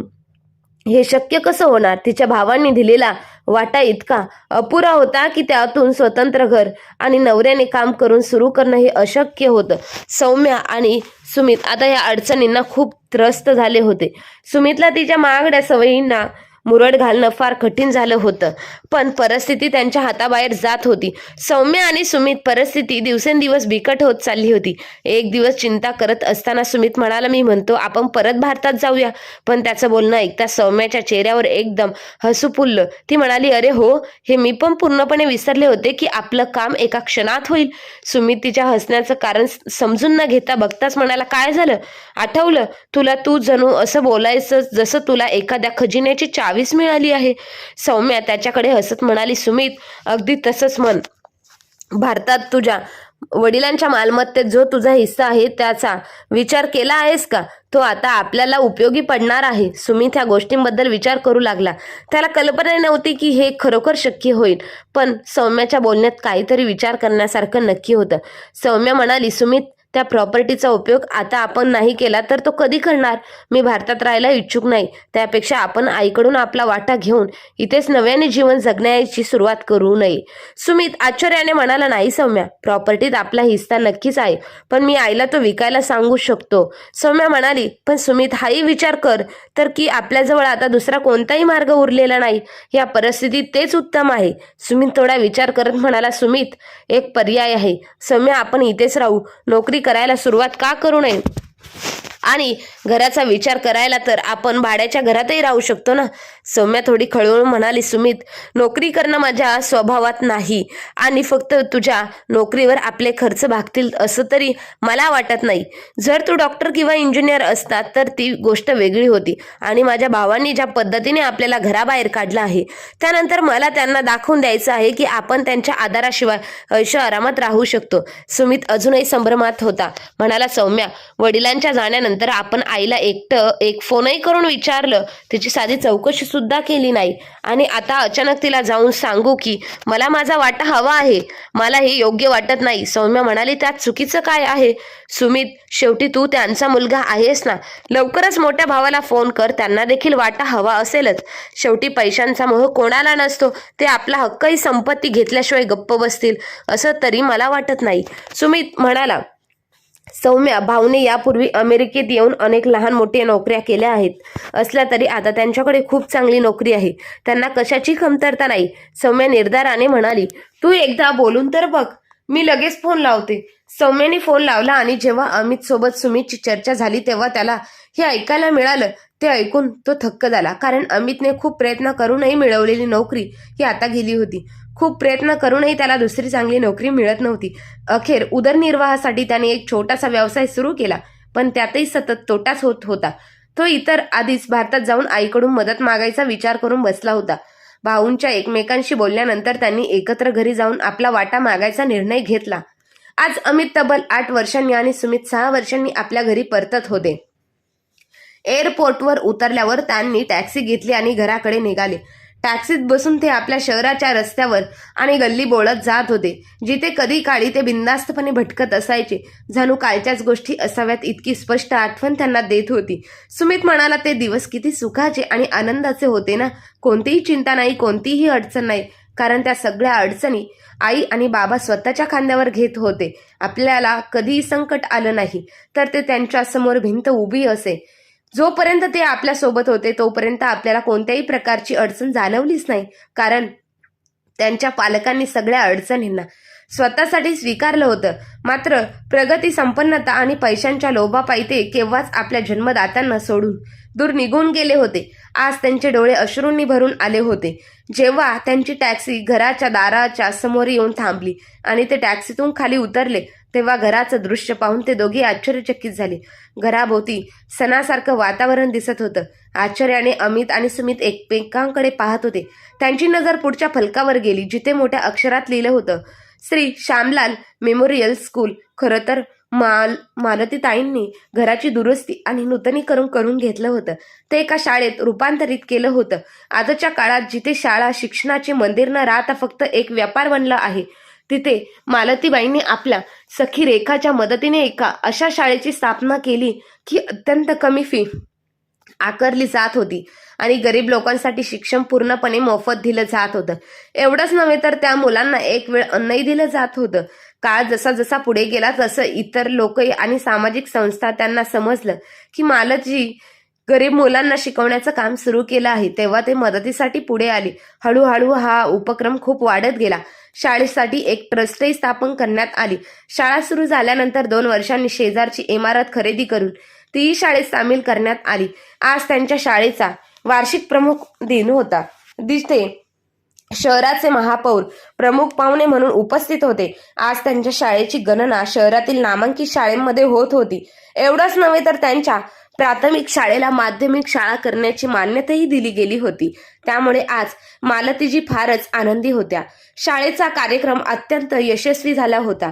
[SPEAKER 1] हे शक्य कसं होणार? तिच्या भावांनी दिलेला वाटा इतका अपुरा होता की त्यातून स्वतंत्र घर आणि नवऱ्याने काम करून सुरू करणं हे अशक्य होतं. सौम्या आणि सुमित आता या अडचणींना खूप त्रस्त झाले होते. सुमितला तिच्या महागड्या सवयींना मुरड घालणं फार कठीण झालं होतं, पण परिस्थिती त्यांच्या हाताबाहेर जात होती. सौम्य आणि सुमित परिस्थिती दिवसेंदिवस बिकट होत चालली होती. एक दिवस चिंता करत असताना सुमित म्हणाला, मी म्हणतो आपण परत भारतात जाऊया. पण त्याचं बोलणं ऐकता सौम्याच्या चेहऱ्यावर एकदम हसू फुललं. ती म्हणाली, अरे हो, हे मी पण पूर्णपणे विसरले होते की आपलं काम एका क्षणात होईल. सुमित तिच्या हसण्याचं कारण समजून न घेता बघताच म्हणाला, काय झालं? आठवलं तुला? तू जणू असं बोलायचं जसं तुला एखाद्या खजिन्याची चावीच मिळाली आहे. सौम्या त्याच्याकडे हसत म्हणाली, सुमित, अगदी तसंच म्हण. भारतात तुझ्या वडिलांच्या मालमत्तेत जो तुझा हिस्सा आहे त्याचा विचार केला आहेस का? तो आता आपल्याला उपयोगी पडणार आहे. सुमित ह्या गोष्टींबद्दल विचार करू लागला. त्याला कल्पना नव्हती की हे खरोखर शक्य होईल, पण सौम्याच्या बोलण्यात काहीतरी विचार करण्यासारखं नक्की होतं. सौम्या म्हणाली, सुमित, त्या प्रॉपर्टीचा उपयोग आता आपण नाही केला तर तो कधी करणार? मी भारतात राहायला इच्छुक नाही. त्यापेक्षा आपण आईकडून आपला वाटा घेऊन इथेच नव्याने जीवन जगण्याची सुरुवात करू नये. सुमित आश्चर्याने म्हणाला, नाही सौम्या, प्रॉपर्टीत आपला हिस्सा नक्कीच आहे, पण मी आईला तो विकायला सांगू शकतो. सौम्या म्हणाली, पण सुमित, हाही विचार कर तर की आपल्याजवळ आता दुसरा कोणताही मार्ग उरलेला नाही. या परिस्थितीत तेच उत्तम आहे. सुमित थोडा विचार करत म्हणाला, सुमित, एक पर्याय आहे. सौम्या, आपण इथेच राहू. नोकरी करायला सुरुवात का करू नये? आणि घराचा विचार करायला तर आपण भाड्याच्या घरातही राहू शकतो ना. सौम्या थोडी खळून म्हणाली, सुमित, नोकरी करणं माझ्या स्वभावात नाही आणि फक्त तुझ्या नोकरीवर आपले खर्च भागतील असं तरी मला वाटत नाही. जर तू डॉक्टर किंवा इंजिनियर असतात तर ती गोष्ट वेगळी होती. आणि माझ्या भावांनी ज्या पद्धतीने आपल्याला घराबाहेर काढलं आहे त्यानंतर मला त्यांना दाखवून द्यायचं आहे की आपण त्यांच्या आधाराशिवाय ऐशो आरामात राहू शकतो. सुमित अजूनही संभ्रमात होता. म्हणाला, सौम्या, वडिलांच्या जाण्यानंतर आपण आईला एक फोनही करून विचारलं, तिची साधी चौकशी सुद्धा केली नाही आणि आता अचानक तिला जाऊन सांगू की मला माझा वाटा हवा आहे, मला हे योग्य वाटत नाही. सौम्या म्हणाली, त्यात चुकीचं काय आहे? सुमित, शेवटी तू त्यांचा मुलगा आहेस ना, लवकरच मोठ्या भावाला फोन कर, त्यांना देखील वाटा हवा असेलच. शेवटी पैशांचा मोह कोणाला नसतो, ते आपला हक्कही संपत्ती घेतल्याशिवाय गप्प बसतील असं तरी मला वाटत नाही. सुमित म्हणाला, सौम्या, भाऊने यापूर्वी अमेरिकेत येऊन अनेक लहान मोठ्या नोकऱ्या केल्या आहेत असल्या तरी आता त्यांच्याकडे खूप चांगली नोकरी आहे, त्यांना कशाची कमतरता नाही. सौम्या निर्धाराने म्हणाली, तू एकदा बोलून तर बघ, मी लगेच फोन लावते. सौम्याने फोन लावला आणि जेव्हा अमित सोबत सुमितची चर्चा झाली तेव्हा त्याला हे ऐकायला मिळालं. ते ऐकून तो थक्क झाला, कारण अमितने खूप प्रयत्न करूनही मिळवलेली नोकरी ही आता गेली होती. खूप प्रयत्न करूनही त्याला दुसरी चांगली नोकरी मिळत नव्हती. अखेर उदरनिर्वाहासाठी त्याने एक छोटासा व्यवसाय सुरू केला, पण त्यातही सतत तोटाच होत होता. तो इतर आधीच भारतात जाऊन आईकडून मदत मागायचा विचार करून बसला होता. भाऊंच्या एकमेकांशी बोलल्यानंतर त्यांनी एकत्र घरी जाऊन आपला वाटा मागायचा निर्णय घेतला. आज अमित तब्बल 8 वर्षांनी आणि सुमित 6 वर्षांनी आपल्या घरी परतत होते. एअरपोर्टवर उतरल्यावर त्यांनी टॅक्सी घेतली आणि घराकडे निघाले. टॅक्सीत बसून ते आपल्या शहराच्या रस्त्यावर आणि गल्ली बोळत जात होते, जिथे कधी काळी ते बिनधास्तपणे भटकत असायचे. जणू कालच्याच गोष्टी असाव्यात इतकी स्पष्ट आठवण त्यांना देत होती. सुमित म्हणाला, ते दिवस किती सुखाचे आणि आनंदाचे होते ना. कोणतीही चिंता नाही, कोणतीही अडचण नाही, कारण त्या सगळ्या अडचणी आई आणि बाबा स्वतःच्या खांद्यावर घेत होते. आपल्याला कधीही संकट आलं नाही तर ते त्यांच्या समोर भिंत उभी असे. जोपर्यंत ते आपल्या सोबत होते तोपर्यंत आपल्याला कोणत्याही प्रकारची अडचण जाणवलीच नाही, कारण त्यांच्या पालकांनी सगळ्या अडचणींना स्वतःसाठी स्वीकारलं होतं. मात्र प्रगती, संपन्नता आणि पैशांच्या लोभापायी ते केव्हाच आपल्या जन्मदात्यांना सोडून दूर निघून गेले होते. आज त्यांचे डोळे अश्रूंनी भरून आले होते जेव्हा त्यांची टॅक्सी घराच्या दाराच्या समोर येऊन थांबली आणि ते टॅक्सीतून खाली उतरले. तेव्हा घराचं दृश्य पाहून ते दोघे आश्चर्यचकित झाले. घराभोवती सणासारखं वातावरण दिसत होतं. आश्चर्याने अमित आणि सुमित एकमेकांकडे पाहत होते. त्यांची नजर पुढच्या फलकावर गेली, जिथे मोठ्या अक्षरात लिहिलं होतं, श्री श्यामलाल मेमोरियल स्कूल. खरं तर मालतीताईंनी घराची दुरुस्ती आणि नूतनीकरण करून घेतलं होतं. ते एका शाळेत रूपांतरित केलं होतं. आजच्या काळात जिथे शाळा शिक्षणाचे मंदिर न राहता फक्त एक व्यापार बनला आहे, तिथे मालतीबाईंनी आपल्या सखी रेखाच्या मदतीने एका अशा शाळेची स्थापना केली की अत्यंत कमी फी आकारली जात होती आणि गरीब लोकांसाठी शिक्षण पूर्णपणे मोफत दिलं जात होतं. एवढंच नव्हे तर त्या मुलांना एक वेळ अन्नही दिलं जात होतं. काळ जसा जसा पुढे गेला तसं इतर लोक आणि सामाजिक संस्था त्यांना समजलं की मालतजी गरीब मुलांना शिकवण्याचं काम सुरू केलं आहे, तेव्हा ते मदतीसाठी पुढे आले. हळूहळू हा उपक्रम खूप वाढत गेला. शाळेसाठी एक ट्रस्टही स्थापन करण्यात आली. शाळा सुरू झाल्यानंतर 2 वर्षांनी शेजारची इमारत खरेदी करून तीही शाळेत सामील करण्यात आली. आज त्यांच्या शाळेचा वार्षिक प्रमुख दिन होता, जिथे शहराचे महापौर प्रमुख पाहुणे म्हणून उपस्थित होते. आज त्यांच्या शाळेची गणना शहरातील नामांकित शाळेमध्ये होत होती. एवढंच नव्हे तर त्यांच्या प्राथमिक शाळेला माध्यमिक शाळा करण्याची मान्यताही दिली गेली होती. त्यामुळे आज मालतीजी फारच आनंदी होत्या. शाळेचा कार्यक्रम अत्यंत यशस्वी झाला होता.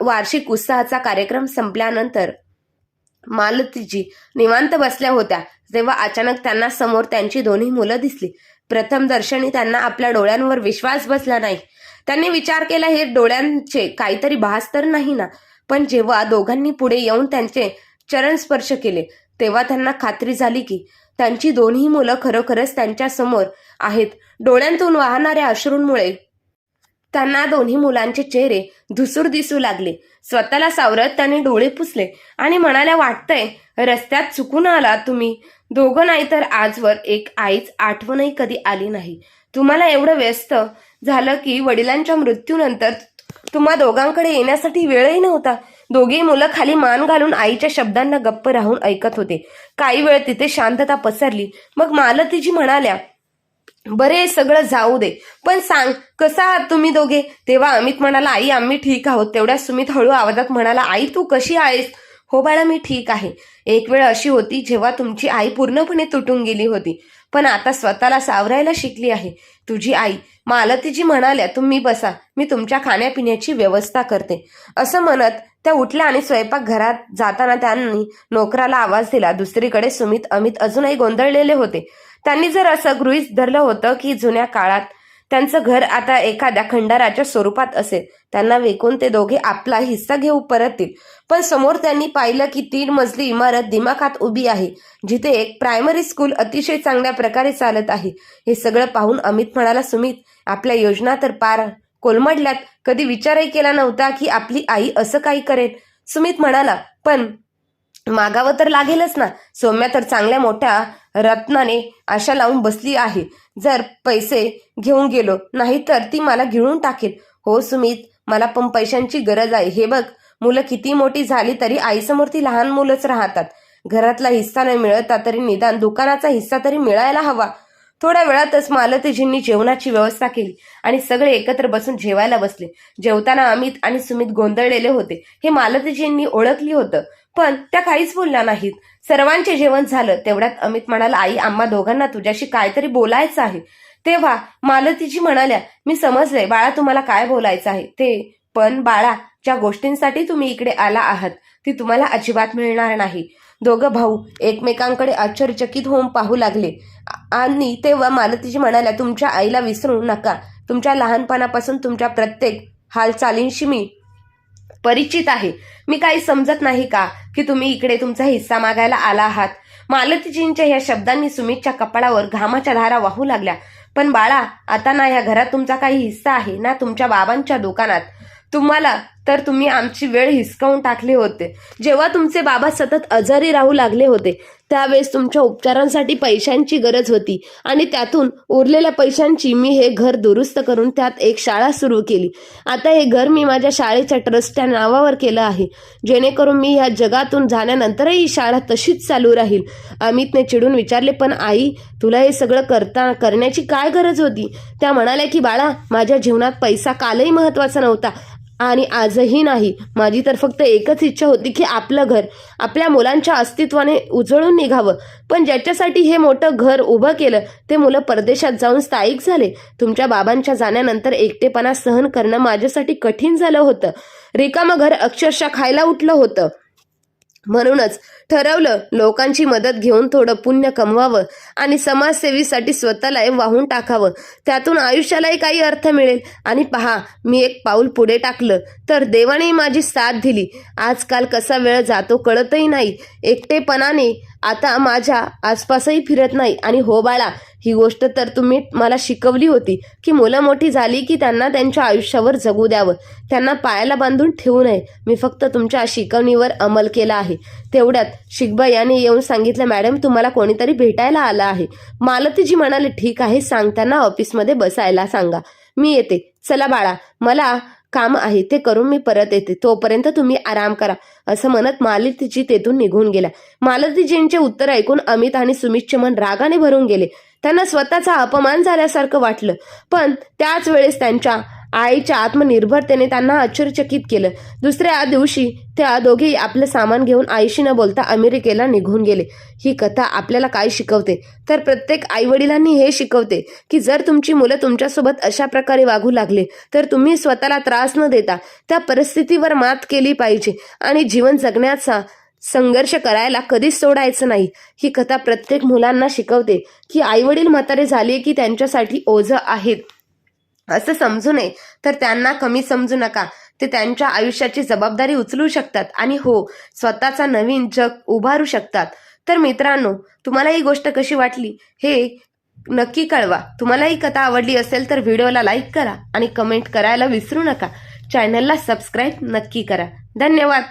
[SPEAKER 1] वार्षिक उत्साहाचा कार्यक्रम संपल्यानंतर मालतीजी निवांत बसल्या होत्या तेव्हा अचानक त्यांना समोर त्यांची दोन्ही मुलं दिसली. प्रथम दर्शनी त्यांना आपल्या डोळ्यांवर विश्वास बसला नाही. त्यांनी विचार केला, हे डोळ्यांचे काहीतरी भास तर नाही ना. पण जेव्हा दोघांनी पुढे येऊन त्यांचे चरण स्पर्श केले तेव्हा त्यांना खात्री झाली की त्यांची दोन्ही मुलं खरोखरच त्यांच्या समोर आहेत. डोळ्यांतून वाहणाऱ्या अश्रूंमुळे त्यांना दोन्ही मुलांचे चेहरे धुसूर दिसू लागले. स्वतःला सावरत त्यांनी डोळे पुसले आणि म्हणाल्या, वाटतंय रस्त्यात चुकून आला तुम्ही दोघं, नाही तर आजवर एक आईच आठवणही कधी आली नाही. तुम्हाला एवढं व्यस्त झालं की वडिलांच्या मृत्यूनंतर तुम्हा दोघांकडे येण्यासाठी वेळही नव्हता. दोघी मुलं खाली मान घालून आईच्या शब्दांना गप्प राहून ऐकत होते. काही वेळ तिथे शांतता पसरली. मग मालतीजी म्हणाल्या, बरे सगळं जाऊ दे, पण सांग कसं आहात तुम्ही दोघे? तेव्हा अमित म्हणाला, आई आम्ही ठीक आहोत. तेवढ्या सुमित हळू आवाजात म्हणाला, आई तू कशी आहेस? हो बाळा मी ठीक आहे. एक वेळ अशी होती जेव्हा तुमची आई पूर्णपणे तुटून गेली होती, पण आता स्वतःला सावरायला शिकली आहे तुझी आई. मालतीजी म्हणाल्या, तुम्ही बसा, मी तुमच्या खाण्यापिण्याची व्यवस्था करते. असं म्हणत त्या उठल्या आणि स्वयंपाकघरात जाताना त्यांनी नोकराला आवाज दिला. दुसरीकडे सुमित अमित अजूनही गोंधळलेले होते. त्यांनी जर असं गृहीत धरलं होतं की जुन्या काळात त्यांचं घर आता एखाद्या खंडाराच्या स्वरूपात असेल, त्यांना विकून ते दोघे आपला हिस्सा घेऊ परततील. पण समोर त्यांनी पाहिलं की 3 मजली इमारत दिमाखात उभी आहे, जिथे एक प्रायमरी स्कूल अतिशय चांगल्या प्रकारे चालत आहे. हे सगळं पाहून अमित म्हणाला, सुमित आपल्या योजना तर पार कोलमडल्यात. कधी विचारही केला नव्हता की आपली आई असं काही करेल. सुमित म्हणाला, पण मागावं तर लागेलच ना. सौम्या तर चांगल्या मोठ्या रत्नाने आशा लावून बसली आहे. जर पैसे घेऊन गेलो नाही तर ती मला गिळून टाकेल. हो सुमित, मला पण पैशांची गरज आहे. हे बघ, मुलं किती मोठी झाली तरी आईसमोर ती लहान मुलंच राहतात. घरातला हिस्सा न मिळता तरी निदान दुकानाचा हिस्सा तरी मिळायला हवा. थोड्या वेळातच मालतीजींनी जेवणाची व्यवस्था केली आणि सगळे एकत्र बसून जेवायला बसले. जेवताना अमित आणि सुमित गोंधळलेले होते हे मालतीजींनी ओळखली होतं, पण त्या काहीच बोलल्या नाहीत. सर्वांचे जेवण झालं तेवढ्यात अमित म्हणाला, आई आम्हा दोघांना तुझ्याशी काहीतरी बोलायचं आहे. तेव्हा मालतीजी म्हणाल्या, मी समजले बाळा तुम्हाला काय बोलायचं आहे ते, पण बाळा ज्या गोष्टींसाठी तुम्ही इकडे आला आहात ती तुम्हाला अजिबात मिळणार नाही. दोघं भाऊ एकमेकांकडे आश्चर्यचकित होऊन पाहू लागले आणि तेव्हा मालतीजी म्हणाल्या, तुमच्या आईला विसरू नका. तुमच्या लहानपणापासून तुमच्या प्रत्येक हालचालींशी मी परिचित आहे. मी काही समजत नाही का की तुम्ही इकडे तुमचा हिस्सा मागायला आला आहात? मालतीजींच्या या शब्दांनी सुमितच्या कपाळावर घामाच्या धारा वाहू लागल्या. पण बाळा, आता ना या घरात तुमचा काही हिस्सा आहे ना तुमच्या बाबांच्या दुकानात. तुम्हाला तर तुम्ही आमची वेळ हिसकावून टाकले होते. जेव्हा तुमचे बाबा सतत आजारी राहू लागले होते त्यावेळेस तुमच्या उपचारांसाठी पैशांची गरज होती आणि त्यातून उरलेल्या पैशांची मी हे घर दुरुस्त करून त्यात एक शाळा सुरू केली. आता हे घर मी माझ्या शाळेच्या ट्रस्टच्या नावावर केलं आहे, जेणेकरून मी ह्या जगातून झाल्यानंतरही ही शाळा तशीच चालू राहील. अमितने चिडून विचारले, पण आई तुला हे सगळं करण्याची काय गरज होती? त्या म्हणाल्या की बाळा, माझ्या जीवनात पैसा कालही महत्वाचा नव्हता आणि आजही नाही. माझी तर फक्त एकच इच्छा होती की आपलं घर आपल्या मुलांच्या अस्तित्वाने उजळून निघावं. पण ज्याच्यासाठी हे मोठं घर उभं केलं ते मुलं परदेशात जाऊन स्थायिक झाले. तुमच्या बाबांच्या जाण्यानंतर एकटेपणा सहन करणं माझ्यासाठी कठीण झालं होतं. रिकामं घर अक्षरशः खायला उठलं होतं. म्हणूनच ठरवलं लोकांची मदत घेऊन थोडं पुण्य कमवावं आणि समाजसेवेसाठी स्वतःला वाहून टाकावं. त्यातून आयुष्यालाही काही अर्थ मिळेल. आणि पहा, मी एक पाऊल पुढे टाकलं तर देवाने माझी साथ दिली. आजकाल कसा वेळ जातो कळतही नाही. एकटेपणाने आता माझ्या आसपासही फिरत नाही. आणि हो बाळा, ही गोष्ट तर तुम्ही मला शिकवली होती की मुलं मोठी झाली की त्यांना त्यांच्या आयुष्यावर जगू द्यावं, त्यांना पायाला बांधून ठेवू नये. मी फक्त तुमच्या शिकवणीवर अंमल केला आहे. तेवढ्यात शिकबा यांनी येऊन सांगितलं, मॅडम तुम्हाला कोणीतरी भेटायला आलं आहे. मालतीजी म्हणाले, ठीक आहे, सांगताना ऑफिसमध्ये बसायला सांगा, मी येते. चला बाळा, मला काम आहे ते करून मी परत येते, तोपर्यंत तुम्ही आराम करा. असं म्हणत मालतीजी तेथून निघून गेल्या. मालतीजींचे उत्तर ऐकून अमित आणि सुमितचे मन रागाने भरून गेले. त्यांना स्वतःचा अपमान झाल्यासारखं वाटलं, पण त्याच वेळेस त्यांच्या आईच्या आत्मनिर्भरतेने त्यांना आश्चर्यचकित केलं. दुसऱ्या दिवशी त्या दोघेही आपलं सामान घेऊन आईशी न बोलता अमेरिकेला निघून गेले. ही कथा आपल्याला काय शिकवते? तर प्रत्येक आईवडिलांनी हे शिकवते की जर तुमची मुलं तुमच्यासोबत अशा प्रकारे वागू लागले तर तुम्ही स्वतःला त्रास न देता त्या परिस्थितीवर मात केली पाहिजे आणि जीवन जगण्याचा संघर्ष करायला कधीच सोडायचं नाही. ही कथा प्रत्येक मुलांना शिकवते की आईवडील म्हातारे झाले की त्यांच्यासाठी ओझं आहेत असं समजू नये, तर त्यांना कमी समजू नका. ते त्यांच्या आयुष्याची जबाबदारी उचलू शकतात आणि हो, स्वतःचा नवीन जग उभारू शकतात. तर मित्रांनो, तुम्हाला ही गोष्ट कशी वाटली हे नक्की कळवा. तुम्हाला ही कथा आवडली असेल तर व्हिडिओला लाईक करा आणि कमेंट करायला विसरू नका. चॅनलला सबस्क्राईब नक्की करा. धन्यवाद.